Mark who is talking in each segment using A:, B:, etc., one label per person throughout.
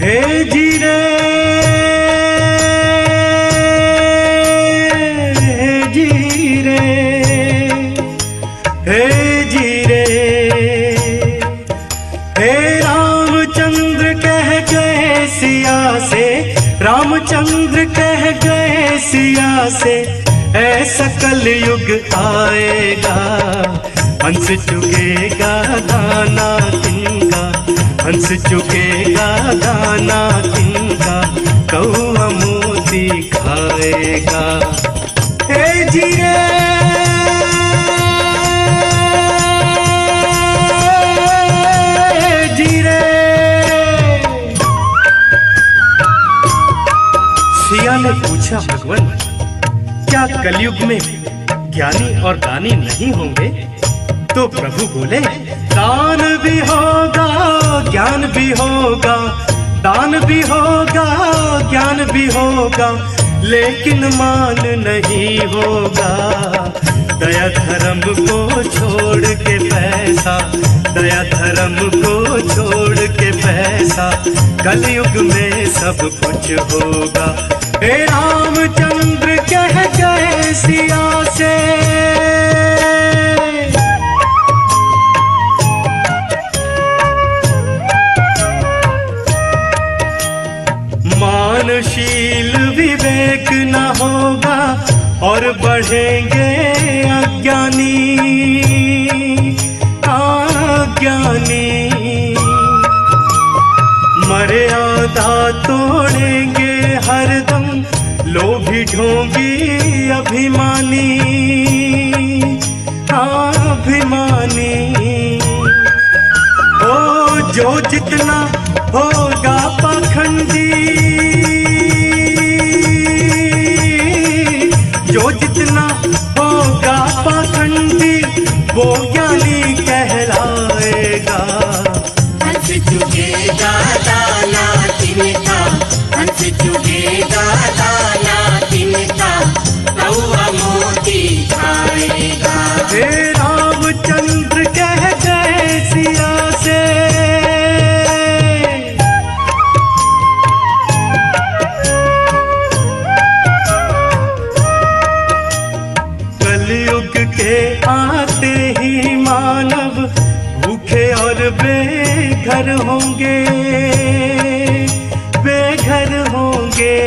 A: हे जीरे जीरे हे जीरे हे रामचंद्र कह गए सिया से, रामचंद्र कह गए सिया से, ऐसा कलयुग आएगा हंस चुगेगा दाना तिनका, हंस चुगेगा दाना तिनका, कौआ मोती खाएगा। हे जीरे जीरे। सिया ने पूछा भगवान, क्या कलयुग में ज्ञानी और दानी नहीं होंगे? तो प्रभु बोले, दान भी होगा ज्ञान भी होगा, दान भी होगा ज्ञान भी होगा, लेकिन मान नहीं होगा। दया धर्म को छोड़ के पैसा, दया धर्म को छोड़ के पैसा, कलयुग में सब कुछ होगा। हे रामचंद्र कह गए सिया से, मानशील विवेक न होगा और बढ़ेंगे अज्ञानी अज्ञानी, मर्यादा तोड़ेंगे हरदम लोभी ढोंगी अभिमानी अभिमानी। ओ जो जितना होगा पाखंडी, जो जितना होगा पाखंडी, वो ज्ञानी कहलाएगा।
B: हंस चुगेगा दाना तिनका, हंस चुगेगा दाना तिनका, कौआ मोती खाएगा।
A: हे रामचंद्र कह गए सिया से, कलयुग के आते ही मानव भूखे और बेघर होंगे, बेघर होंगे।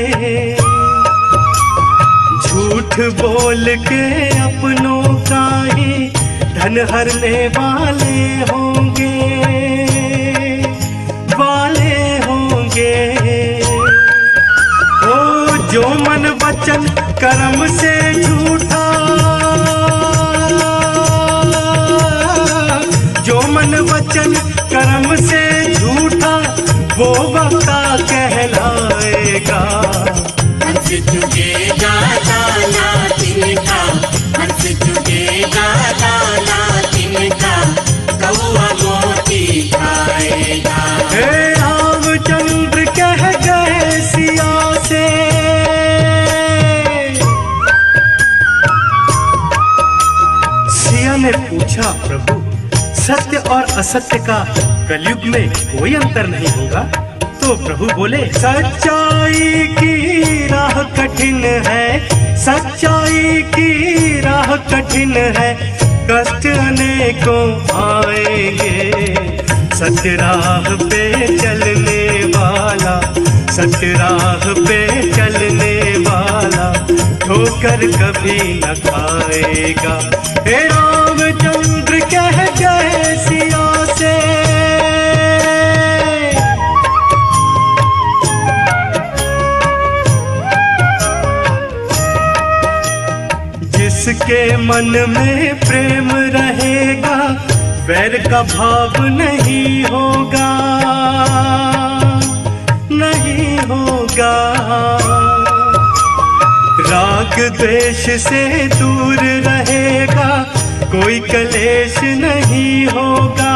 A: झूठ बोल के अपनों का ही धन हरने वाले होंगे, वाले होंगे। ओ जो मन वचन कर्म से झूठा, जो मन वचन कर्म से झूठा, वो वक्ता कहलाएगा।
B: हंस चुगेगा दाना तिनका, हंस चुगेगा दाना तिनका, कौआ मोती खाएगा।
A: हे रामचंद्र कह गए सिया से, सिया ने पूछा प्रभु, सत्य और असत्य का कलयुग में कोई अंतर नहीं होगा? तो प्रभु बोले, सच्चाई की राह कठिन है, सच्चाई की राह कठिन है, कष्ट अनेकों आएंगे। सत्य राह पे चलने वाला, सत्य राह पे चलने वाला, ठोकर कभी न खाएगा। हे रामचंद्र कह गए सिया से, जिसके मन में प्रेम रहेगा, वैर का भाव नहीं होगा, नहीं होगा। राग द्वेष से दूर रहेगा, कोई कलेश नहीं होगा,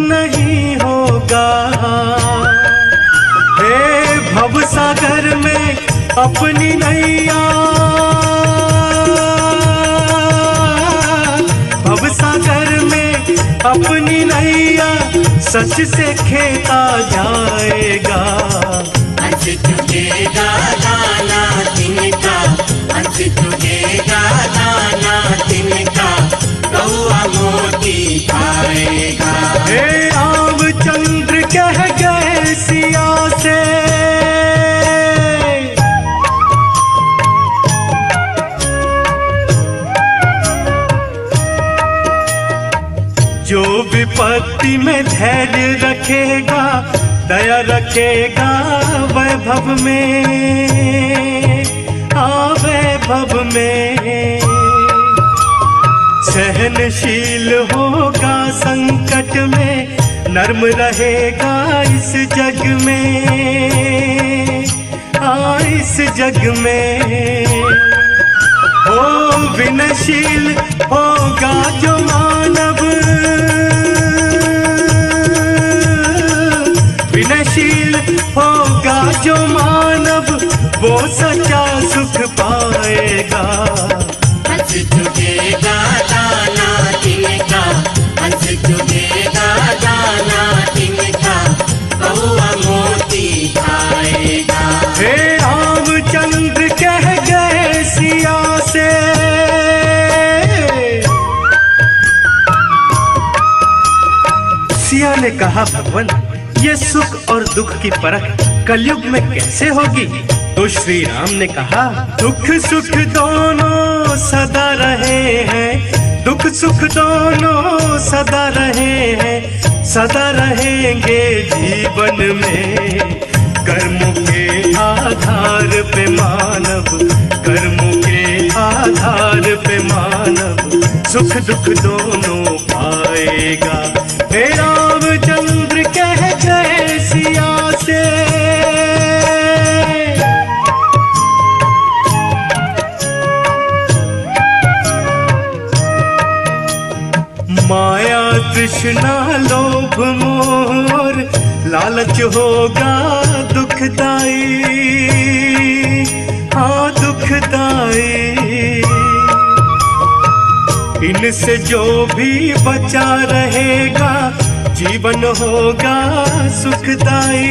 A: नहीं होगा। हे भवसागर में अपनी नैया, भवसागर में अपनी नैया सच से खेता जाएगा।
B: हंस चुकेगा लाला तिनका, हंस चुकेगा लाला तिनका, कौआ मोती खाएगा।
A: हे रामचंद्र कह गए सिया से, जो विपत्ति में धैर्य रखेगा, दया रखेगा वैभव में, वैभव में सहनशील होगा संकट में, नर्म रहेगा इस जग में, इस जग में। हो विनयशील होगा जो मानव, विनयशील होगा जो मानव, वो सच्चा सुख पाएगा।
B: हंस चुकेगा लाला तिनका, हंस चुकेगा लाला तिनका, कौआ मोती खाएगा।
A: हे रामचंद्र कह गए सिया से, सिया ने कहा भगवान ये सुख और दुख की परख कलयुग में कैसे होगी? तो श्री राम ने कहा दुख सुख दोनों सदा रहे हैं, दुख सुख दोनों सदा रहे हैं, सदा रहेंगे जीवन में। कर्मों के आधार पे मानव, कर्मों के आधार पे मानव, सुख दुख दोनों पाएगा। हे रामचंद्र कह गए सिया से, माया तृष्णा लोभ मोह लालच होगा दुखदाई, दुखदाई। इनसे जो भी बचा रहेगा, जीवन होगा सुखदाई,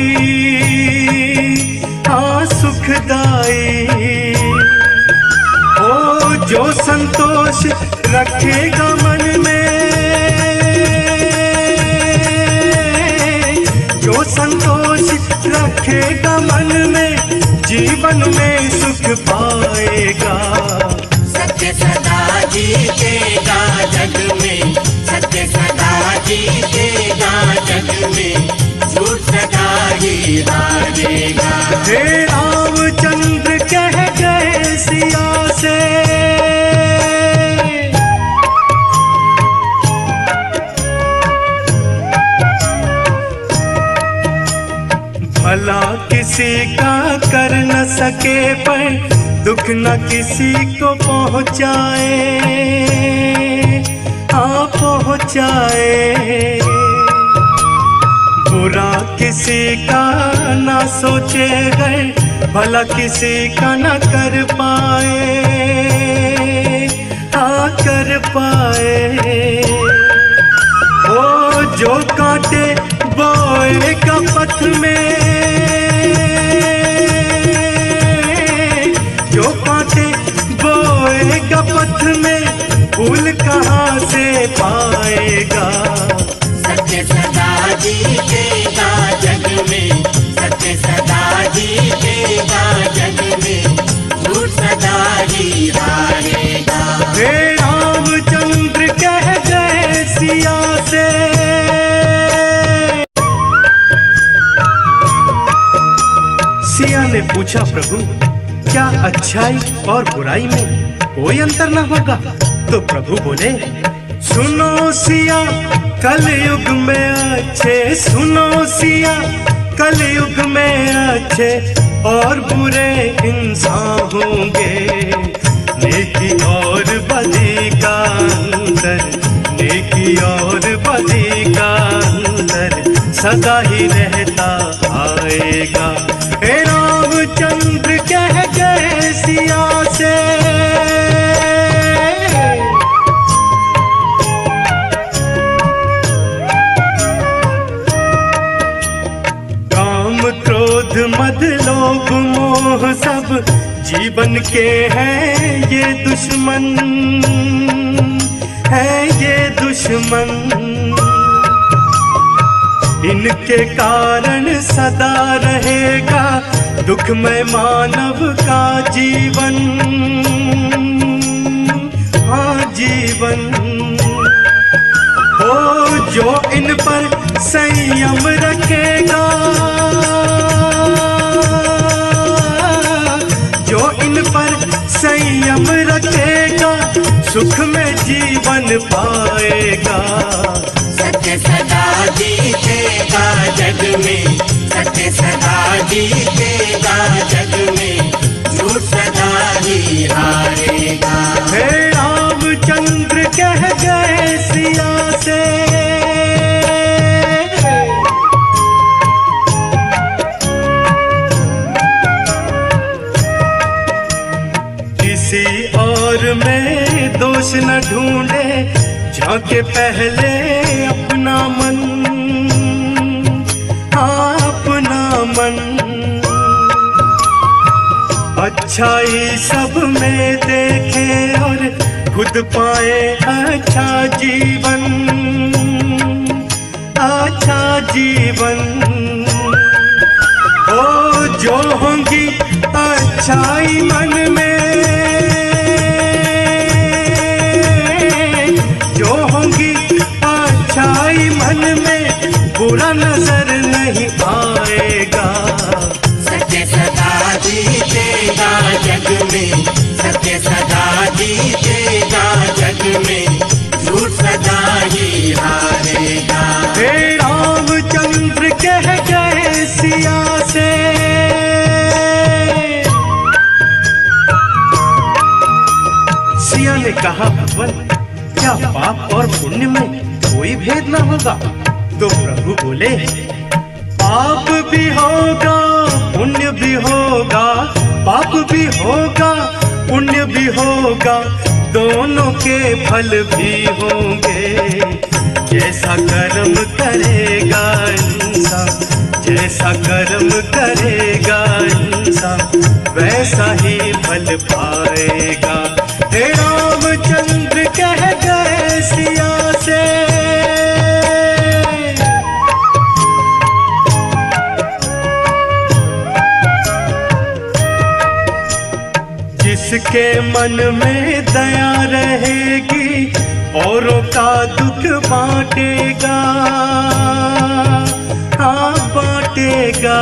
A: सुखदाई। ओ जो संतोष रखेगा मन में, जो संतोष रखेगा मन में, जीवन में सुख पाएगा।
B: सत्य सदा जीतेगा जग में, सत्य सदा जीतेगा जग में, झूठ सदा ही हारेगा।
A: हे रामचंद्र कह गए सिया से, भला किसी का कर न सके पर दुख न किसी को पहुँचाए, पहुँचाए। बुरा किसी का ना सोचे गए, भला किसी का न कर पाए, कर पाए। ओ जो कांटे बोएगा पथ में, जो कांटे बोएगा पथ में, फूल कहाँ से पाएगा।
B: सत्य सदा जीतेगा जग में, सत्य सदा जीतेगा जग में, झूठ सदा ही हारेगा।
A: हे रामचंद्र कह गए सिया से, सिया ने पूछा प्रभु क्या अच्छाई और बुराई में कोई अंतर न होगा? तो प्रभु बोले सुनो सिया कलयुग में अच्छे, सुनो सिया कलयुग में अच्छे और बुरे इंसान होंगे। नेकी और बदी का अंतर, नेकी और बदी का अंतर सदा ही रहता आएगा। हे रामचंद्र कह गए सिया से, सब जीवन के हैं ये दुश्मन, है ये दुश्मन। इनके कारण सदा रहेगा दुखमय मानव का जीवन, हाँ जीवन। ओ जो इन पर संयम रखेगा, जो इन पर संयम रखेगा, सुख में जीवन पाएगा।
B: सत्य सदा जीतेगा जग में, सत्य सदा जीतेगा जग में, झूठ सदा ही हारेगा।
A: हे रामचंद्र कह गए सिया से, किसी और में दोष न ढूंढे, झांके पहले अपना मन, हाँ अपना मन। अच्छाई सब में देखे और खुद पाए अच्छा जीवन, अच्छा जीवन। ओ जो होंगी अच्छाई मन में, जो होंगी अच्छाई मन में, बुरा नजर नहीं आएगा।
B: सत्य सदा जीतेगा जग में, सत्य सदा जीतेगा जग में, झूठ सदा ही हारेगा।
A: हे रामचंद्र कह गए सिया से, सिया ने कहा भगवान क्या पाप और पुण्य में कोई भेद ना होगा? तो प्रभु बोले पाप भी होगा पुण्य भी होगा, पाप भी होगा पुण्य भी होगा, दोनों के फल भी होंगे। जैसा कर्म करेगा इंसान, जैसा कर्म करेगा इंसान, वैसा ही फल पाएगा। हे रामचंद्र कह गए सिया से, जिसके मन में दया रहेगी, औरों का दुख बांटेगा, हाँ बांटेगा।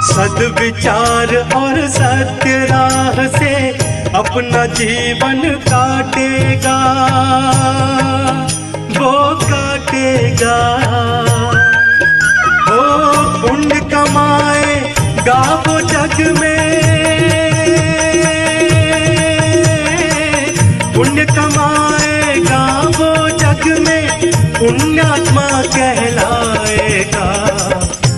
A: सद्विचार और सत्य राह से अपना जीवन काटेगा, वो काटेगा। वो पुण्य कमाएगा वो जग में, पुण्य कमाएगा वो जग में, पुण्यात्मा कहलाएगा।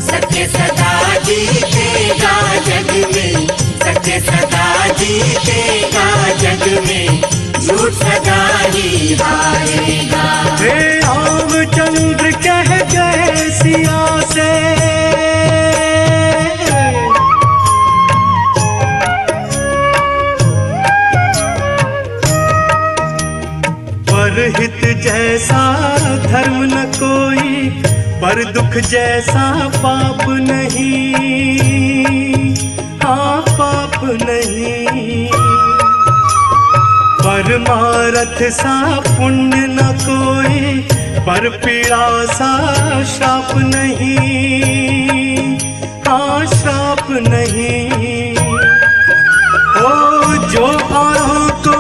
B: सत्य सदा जीतेगा जग में, सत्य सदा जीतेगा जग में, झूठ सदा ही हारेगा।
A: हे रामचंद्र कह गए सिया से, परहित जैसा धर्म न कोई, पर दुख जैसा पाप नहीं, हाँ पाप नहीं। परमारथ सा पुण्य न कोई, पर पीड़ा सा श्राप नहीं, हाँ श्राप नहीं। ओ जो औरों को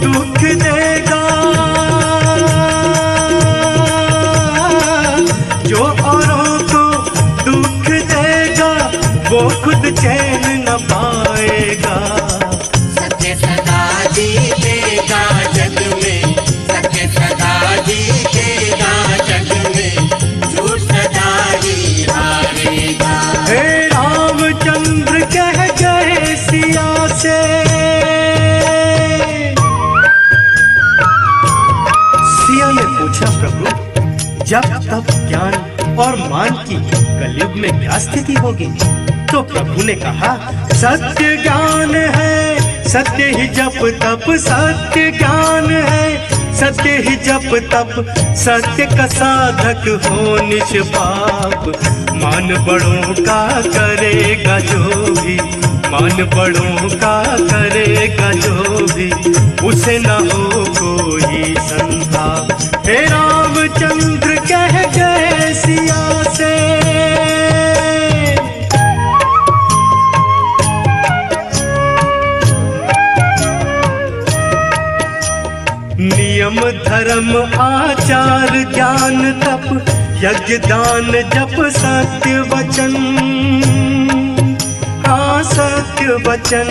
A: दुख देगा, जो औरों को दुख देगा, वो खुद चैन न पाएगा।
B: सत्य सदा जीतेगा जग में, सत्य सदा जीतेगा जग में, झूठ सदा ही हारेगा।
A: हे रामचंद्र कह गए सिया से, सिया ने पूछा प्रभु जब तब ज्ञान और मान की कलयुग में क्या स्थिति होगी? तो प्रभु ने कहा, सत्य ज्ञान है सत्य ही जप तप, सत्य ज्ञान है सत्य ही जप तप, सत्य का साधक हो निष्पाप। मान बड़ों का करेगा जो भी, मान बड़ों का करेगा जो भी, उसे न हो कोई संताप। हे रामचंद्र कह गए सिया से, नियम धर्म आचार ज्ञान तप, यज्ञ दान जप सत्य वचन, हाँ सत्य वचन।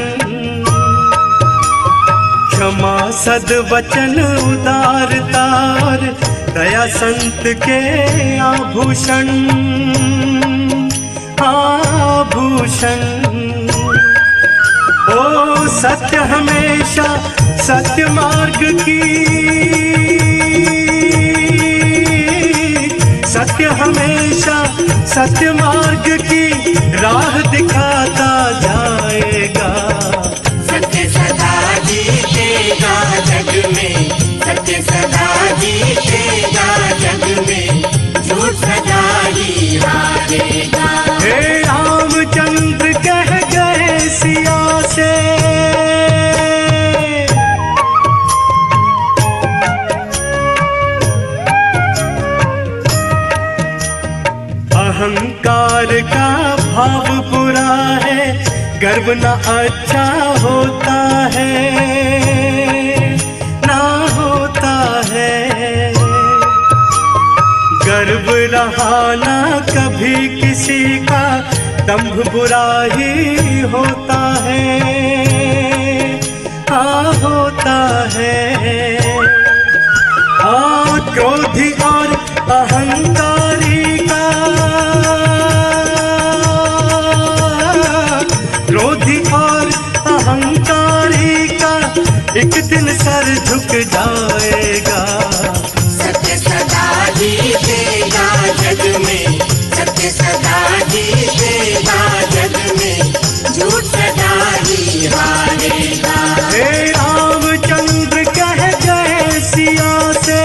A: क्षमा सद वचन उदारतार, दया संत के आभूषण, आभूषण। ओ सत्य हमेशा सत्य मार्ग की, सत्य हमेशा सत्य मार्ग की राह दिखाता जाएगा।
B: सत्य सदा जीतेगा जग में, सत्य सदा जीतेगा जग में, झूठ सदा ही हारेगा।
A: हे रामचंद्र कह गए सिया से, अहंकार का भाव बुरा है, गर्व न अच्छा होता है, ना होता है। गर्व रहा ना कभी किसी का, दंभ बुरा ही होता है, हाँ होता है। हाँ क्रोधी और अहंकारी का, क्रोधी और अहंकारी का एक दिन सर झुक जाएगा।
B: सत्य सदा जीतेगा जग में, सत्य सदा जीतेगा जग में, झूठ सदा ही हारेगा।
A: हे रामचंद्र कह गए सिया से,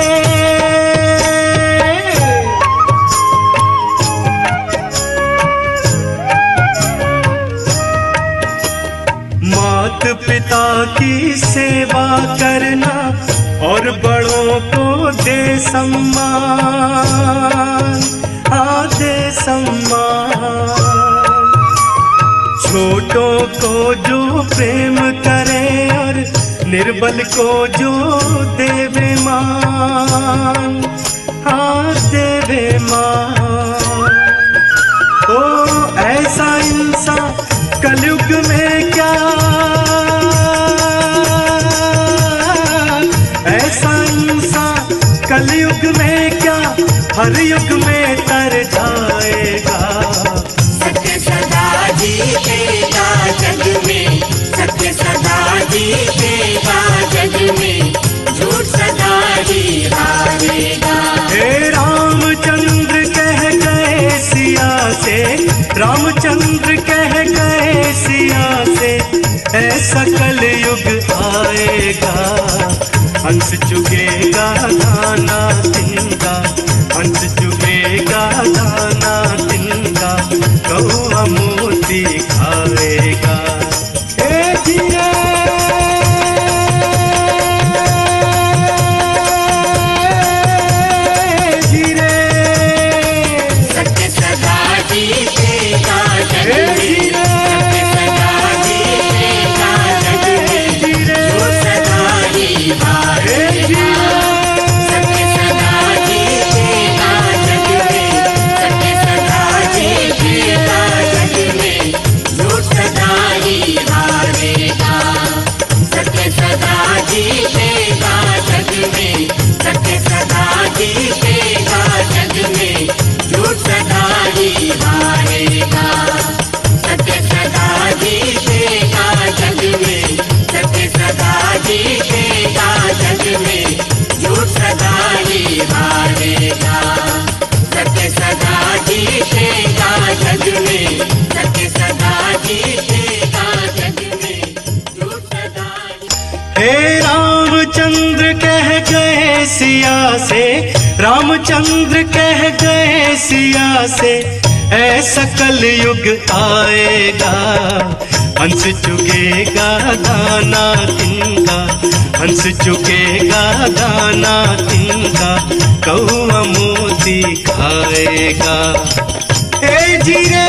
A: मात पिता की सेवा करना और बड़ों को दे सम्मान, हाँ दे सम्मान। छोटों को जो प्रेम करे और निर्बल को जो देवे मान, हाँ देवे मान। ओ ऐसा इंसान कलयुग में क्या, ऐसा इंसान कलयुग में क्या, हर युग में तर जाएगा।
B: सत्य सदा जीतेगा जग में, सत्य सदा जीतेगा जग में, झूठ सदा ही हारेगा।
A: हे रामचंद्र कह गए सिया से, रामचंद्र कह गए सिया से, ऐसा कलयुग आएगा। हंस चुगेगा दाना तिनका, हंस चुगेगा दाना तिनका, कौआ मोती खाएगा। हे धीरे धीरे,
B: सत्य सदा जीतेगा जग में, सत्य सदा जीतेगा जग में, झूठ सदा ही हारेगा। सत्य सदा जीतेगा जग में, सत्य सदा जीतेगा जग
A: सिया से, रामचंद्र कह गए सिया से, ऐसा कलयुग आएगा, हंस चुगेगा दाना तिनका, हंस चुगेगा दाना तिनका, कौआ मोती खाएगा। ए जीरे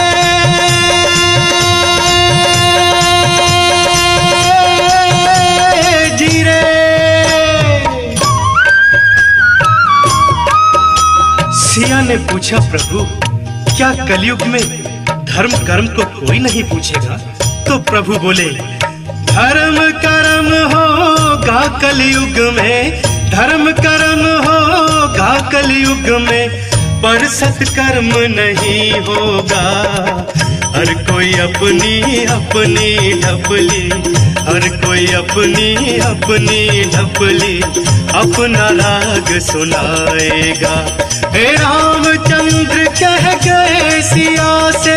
A: जीरे। सिया ने पूछा, प्रभु क्या कलयुग में धर्म कर्म को कोई नहीं पूछेगा? तो प्रभु बोले, धर्म कर्म होगा कलयुग में, धर्म कर्म होगा कलयुग में, पर सत्कर्म नहीं होगा। हर कोई अपनी अपनी ढपली, हर कोई अपनी अपनी ढपली, अपना राग सुनाएगा। हे रामचंद्र कह गए सिया से,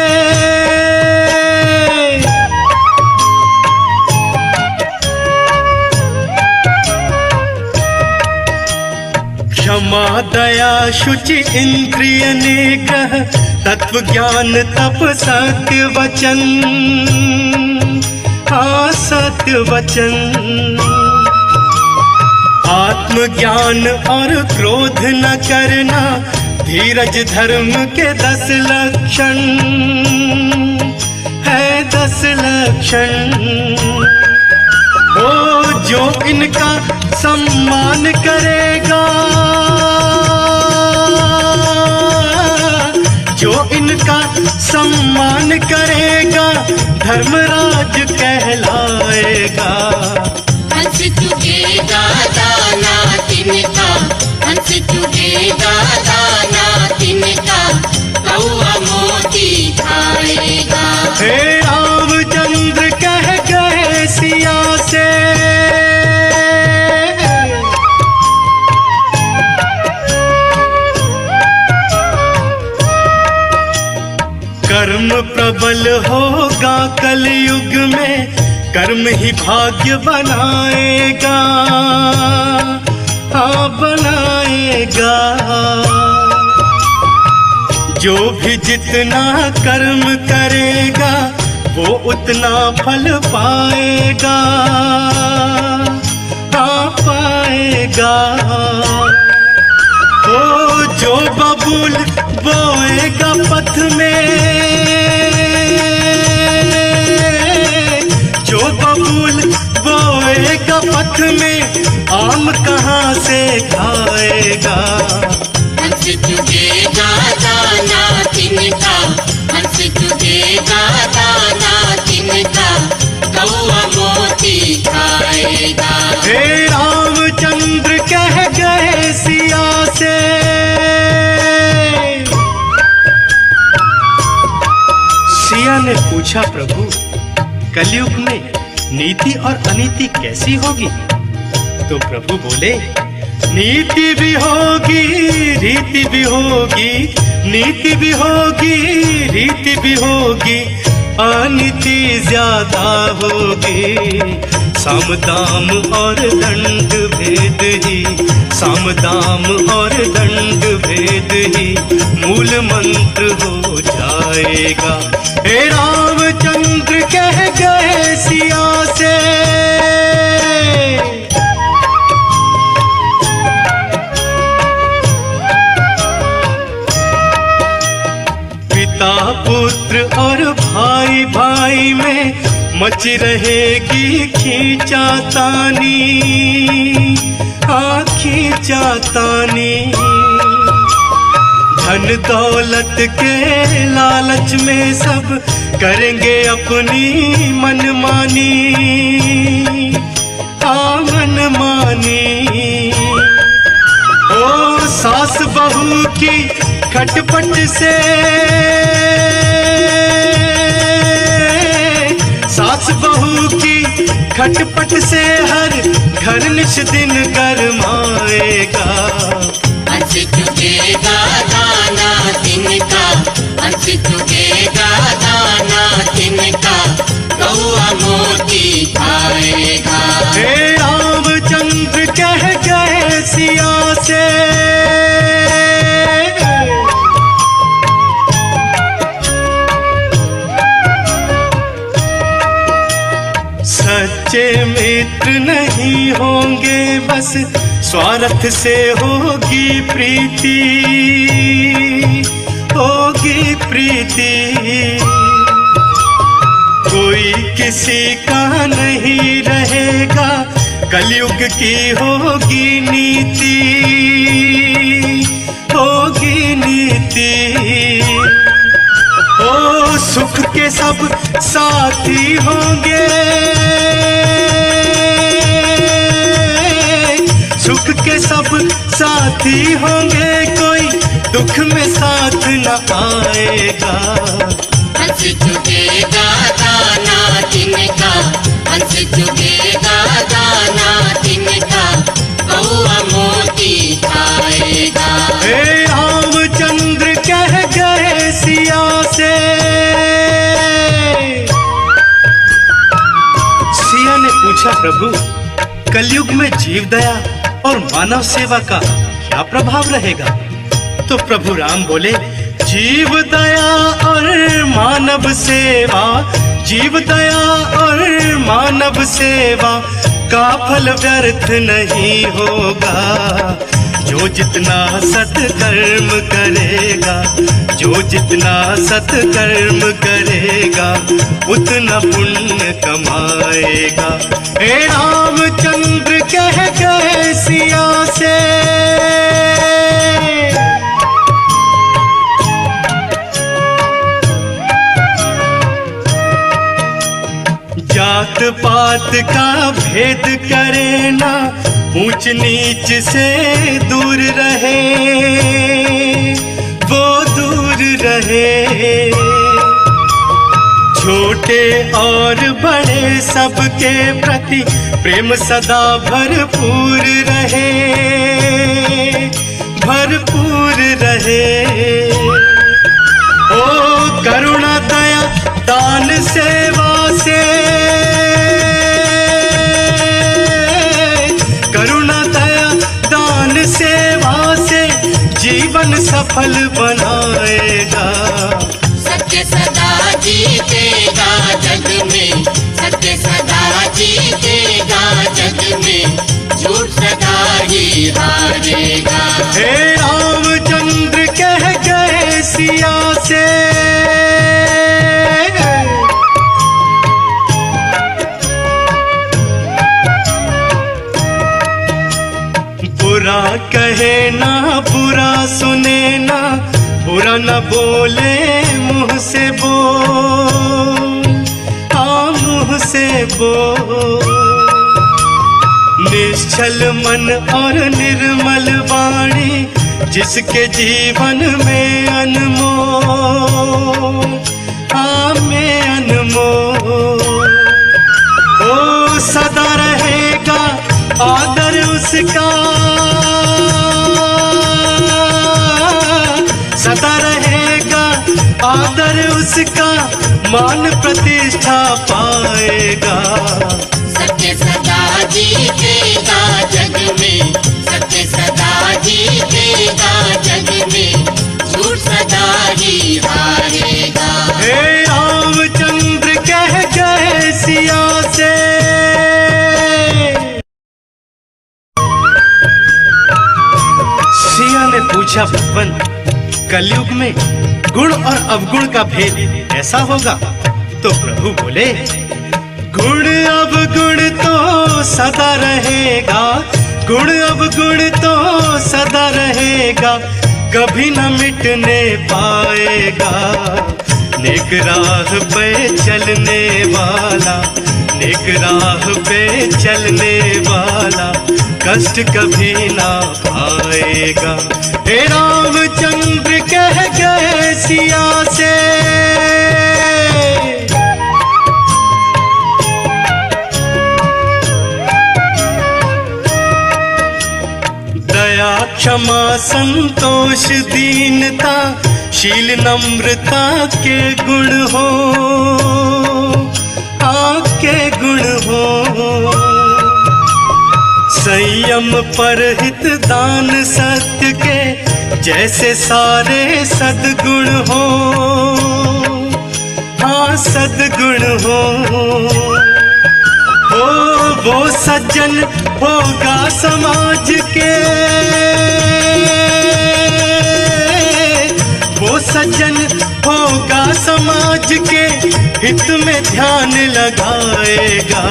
A: क्षमा दया शुचि इंद्रिय निग्रह, तत्व ज्ञान तप सत्य वचन, हाँ सत्य वचन, आत्मज्ञान और क्रोध न करना, धीरज धर्म के 10 लक्षण है, 10 लक्षण। ओ जो इनका सम्मान करेगा, जो इनका सम्मान करेगा, धर्मराज कहलाएगा।
B: हंस चुगेगा दाना तिनका, हंस चुगेगा दाना तिनका, कौआ मोती खाएगा।
A: हे रामचंद्र कह गए सिया से, कर्म प्रबल होगा कलयुग में, कर्म ही भाग्य बनाएगा, हाँ बनाएगा। जो भी जितना कर्म करेगा, वो उतना फल पाएगा, हाँ पाएगा। ओ जो बबूल बोएगा पथ में, जो बबूल बोएगा पथ में, आम कहाँ से खाएगा।
B: हंस चुगेगा दाना तिनका, हंस चुगेगा दाना तिनका, कौआ मोती खाएगा।
A: हे रामचंद्र कह गए सिया से, सिया ने पूछा, प्रभु कलयुग में नीति और अनीति कैसी होगी? तो प्रभु बोले, नीति भी होगी रीति भी होगी, नीति भी होगी रीति भी होगी, अनीति ज्यादा होगी। साम दाम और दंड भेद ही, साम दाम और दंड भेद ही, मूल मंत्र हो जाएगा। हे रामचंद्र कह गए सिया से, पिता पुत्र और भाई भाई में मच रहेगी खींचातानी, हाँ खींचातानी। धन दौलत के लालच में सब करेंगे अपनी मनमानी, हाँ मनमानी। ओ सास बहू की खटपट से, सास बहू की खटपट से हर घर निश दिन गरमाएगा।
B: हंस चुगेगा दाना तिनका, हंस चुगेगा दाना तिनका, कौआ मोती खाएगा।
A: हे रामचंद्र कह गए सिया से। सच्चे मित्र नहीं होंगे, बस स्वार्थ से होगी प्रीति, होगी प्रीति। कोई किसी का नहीं रहेगा, कलयुग की होगी नीति, होगी नीति। ओ सुख के सब साथी होंगे, सुख के सब साथी होंगे, कोई दुख में साथ न आएगा।
B: हंस चुकेगा दाना तिनका, हंस चुकेगा दाना तिनका, कौआ मोती खाएगा।
A: हे रामचंद्र कह गए सिया से। सिया ने पूछा, प्रभु कलयुग में जीव दया और मानव सेवा का क्या प्रभाव रहेगा? तो प्रभु राम बोले, जीव दया और मानव सेवा, जीव दया और मानव सेवा का फल व्यर्थ नहीं होगा। जो जितना सत्कर्म करेगा, जो जितना सत्कर्म करेगा, उतना पुण्य कमाएगा। हे रामचंद्र कह गए सिया से। जात पात का भेद करे ना, ऊंच नीच से दूर रहे, वो दूर रहे। छोटे और बड़े सबके प्रति प्रेम सदा भरपूर रहे, भरपूर रहे। ओ करुणा दया दान सेवा से, करुणा दया दान सेवा से जीवन सफल बनाएगा।
B: सत्य सदा जीतेगा जग में, सत्य सदा जीतेगा जग में, झूठ सदा ही हारेगा।
A: हे रामचंद्र कह गए सिया से। बुरा कहे ना बुरा सुने ना, बुरा न बोले मुंह से बोल, हाँ मुंह से बोल। निश्चल मन और निर्मल वाणी, जिसके जीवन में अनमोल, हाँ में अनमोल। ओ सदा रहेगा आदर उसका, सदा रहेगा आदर उसका, मान प्रतिष्ठा पाएगा।
B: सत्य सदा जीतेगा जग में, सत्य सदा जीतेगा जग में, झूठ सदा ही हारेगा।
A: हे रामचंद्र कह गए सिया से। सिया ने पूछा, भगवन कलयुग में गुण और अवगुण का भेद ऐसा होगा? तो प्रभु बोले, गुण अवगुण तो सदा रहेगा, गुण अवगुण तो सदा रहेगा, कभी न मिटने पाएगा। नेक राह पे चलने वाला, नेक राह पे चलने वाला, कष्ट कभी ना पाएगा। हे रामचंद्र कह गए सिया से। दया क्षमा संतोष दीनता, शील नम्रता के गुण हो, आके गुण हो। संयम परहित दान सत्य के जैसे सारे सद्गुण हो, हाँ सद्गुण हो, वो सज्जन होगा समाज के, वो सज्जन होगा समाज के हित में ध्यान लगाएगा।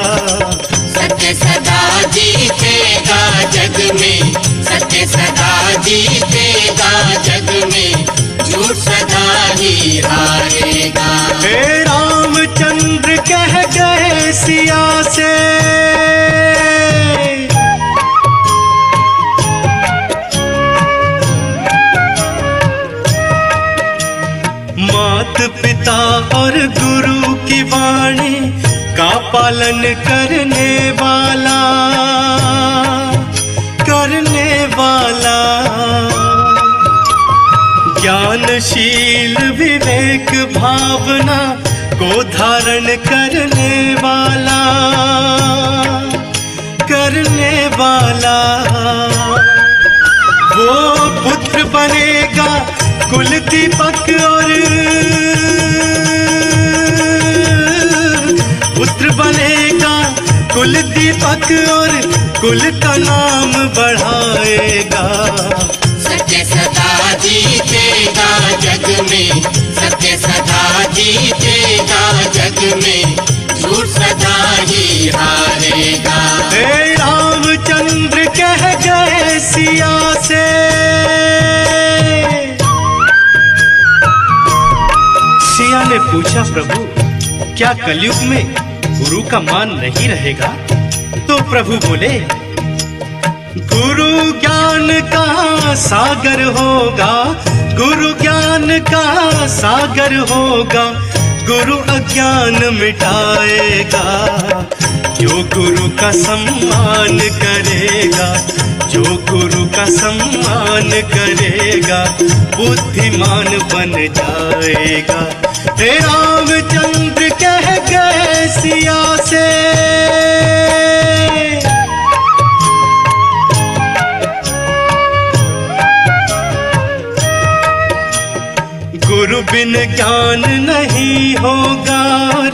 B: सत्य सदा जीतेगा जग में, सत्य सदा जीतेगा जग में, झूठ सदा ही हारेगा।
A: हे रामचंद्र कह गए सिया से, मात पिता और गुरु की वाणी का पालन करने वाला, करने वाला, ज्ञानशील विवेक भावना को धारण करने वाला, करने वाला, वो पुत्र बनेगा कुल दीपक और पुत्र बनेगा कुल दीपक और कुल का नाम बढ़ाएगा।
B: सत्य सदा जीतेगा जग में, सत्य सदा जीतेगा जग में, झूठ सदा ही हारेगा।
A: हे रामचंद्र कह गए सिया से, सिया ने पूछा प्रभु क्या कलयुग में गुरु का मान नहीं रहेगा? तो प्रभु बोले गुरु ज्ञान का सागर होगा, गुरु ज्ञान का सागर होगा, गुरु अज्ञान मिटाएगा। जो गुरु का सम्मान करेगा, जो गुरु का सम्मान करेगा, बुद्धिमान बन जाएगा। हे रामचंद्र कह गए सिया से, गुरु बिन ज्ञान नहीं होगा और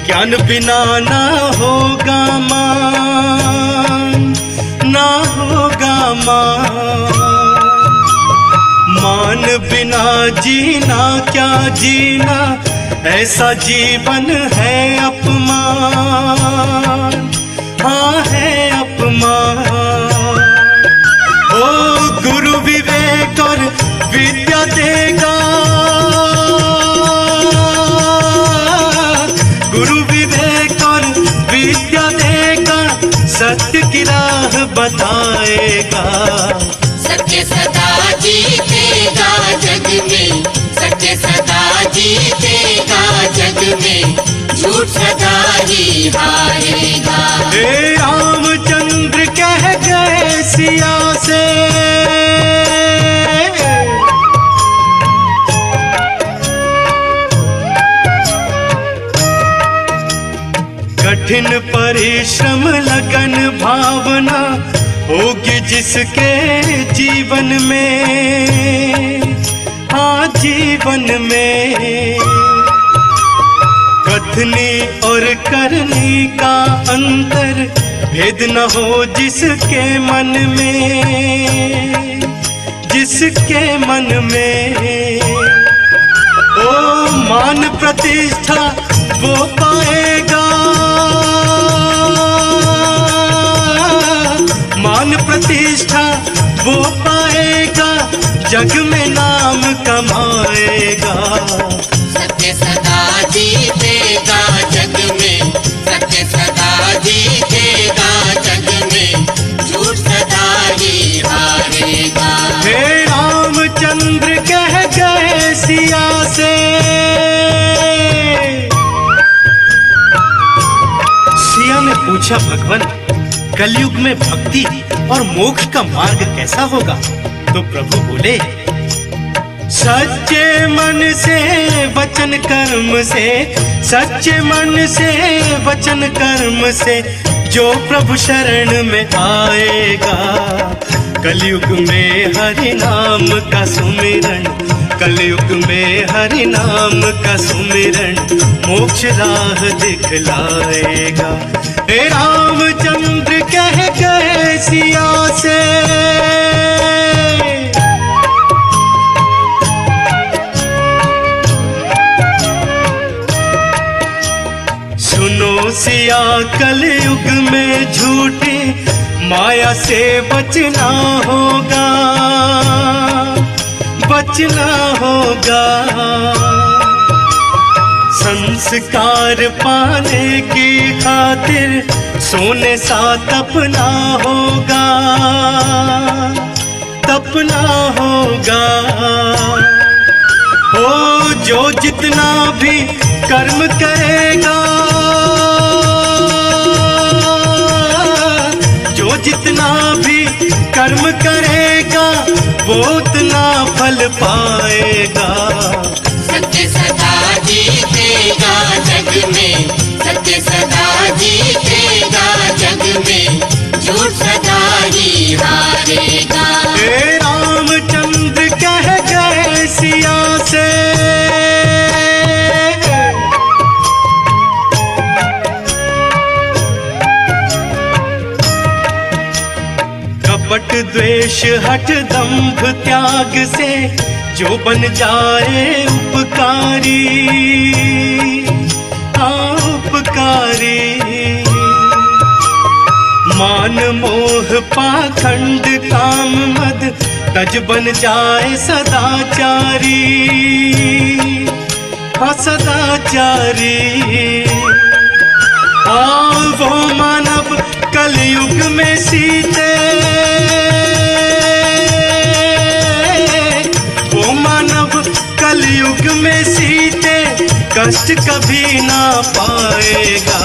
A: ज्ञान बिना ना होगा मान, ना होगा मान। मान बिना जीना क्या जीना, ऐसा जीवन है अपमान, हाँ है अपमान। ओ गुरु विवेक और विद्या देगा, गुरु विवेक और विद्या देगा, सत्य की राह बताएगा।
B: सत्य सदा जीतेगा जग में, सत्य सदा जीतेगा जग में, झूठ सदा ही हारेगा।
A: हे रामचंद्र कह गए सिया से, कठिन परिश्रम लगन भावना होगी जिसके जीवन में, हाँ जीवन में, कथनी और करनी का अंतर भेद न हो जिसके मन में, जिसके मन में। ओ मान प्रतिष्ठा वो पाएगा, मान प्रतिष्ठा वो पाएगा, जग में नाम कमाएगा।
B: सत्य सदा जीतेगा जग में, सत्य सदा जीतेगा जग में, झूठ सदा ही हारेगा।
A: हे रामचंद्र कह गए सिया से, सिया ने पूछा भगवान कलयुग में भक्ति और मोक्ष का मार्ग कैसा होगा? तो प्रभु बोले सच्चे मन से वचन कर्म से, सच्चे मन से वचन कर्म से जो प्रभु शरण में आएगा। कलयुग में हरि नाम का सुमिरन, कलयुग में हरि नाम का सुमिरन मोक्ष राह दिखलाएगा। हे रामचंद्र कह गए सिया से, सुनो सिया कलयुग में झूठी माया से बचना होगा, बचना होगा। संस्कार पाने की खातिर सोने सा तपना होगा, तपना होगा। ओ जो जितना भी कर्म करेगा, जो जितना भी कर्म करेगा वो उतना फल पाएगा।
B: सत्य सदा जीतेगा जग में, सत्य सदा जीतेगा जग में, झूठ सदा ही हारेगा।
A: हे रामचंद्र कह गए सिया से, कपट द्वेष हठ दंभ त्याग से जो बन जाए उपकारी, हाँ उपकारी। मान मोह पाखंड काम मद तज बन जाए सदाचारी, हाँ सदाचारी। वो मानव कलयुग में सीते, वो मानव कलयुग में सीते कष्ट कभी ना पाएगा।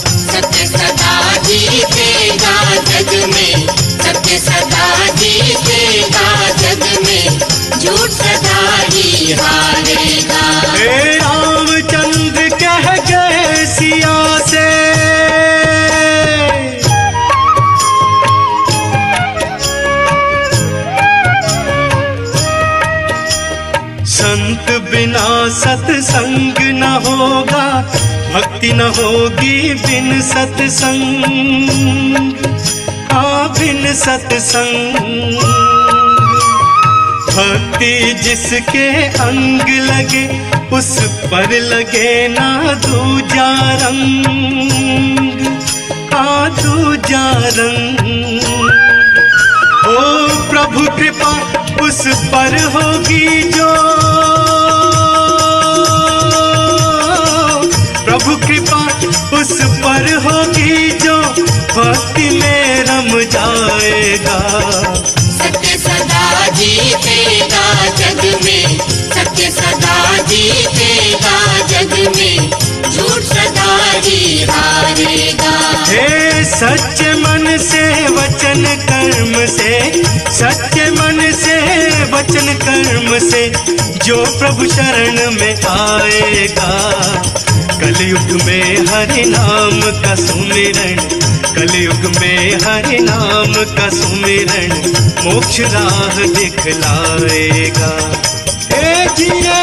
B: सत्य सदा जीतेगा जग में, सत्य सदा जीतेगा जग में, झूठ सदा ही हारेगा।
A: हे रामचंद्र कह गए सिया से, संत बिना सत्संग न होगा, भक्ति न होगी बिन सत्संग, हाँ बिन सत्संग। भक्ति जिसके अंग लगे उस पर लगे ना दूजा रंग, हाँ दूजा रंग। ओ प्रभु कृपा उस पर होगी जो, प्रभु कृपा उस पर होगी जो भक्ति में रम जाएगा।
B: सत्य सदा जीतेगा जग में, सत्य सदा जीतेगा जग में, झूठ सदा ही हारेगा।
A: हे सच्चे मन से वचन कर्म से, सच्चे मन से वचन कर्म से जो प्रभु शरण में आएगा। कलयुग में हरि नाम का सुमिरन, कलयुग में हरि नाम का सुमिरन मोक्ष राह दिखलाएगा। हे जिए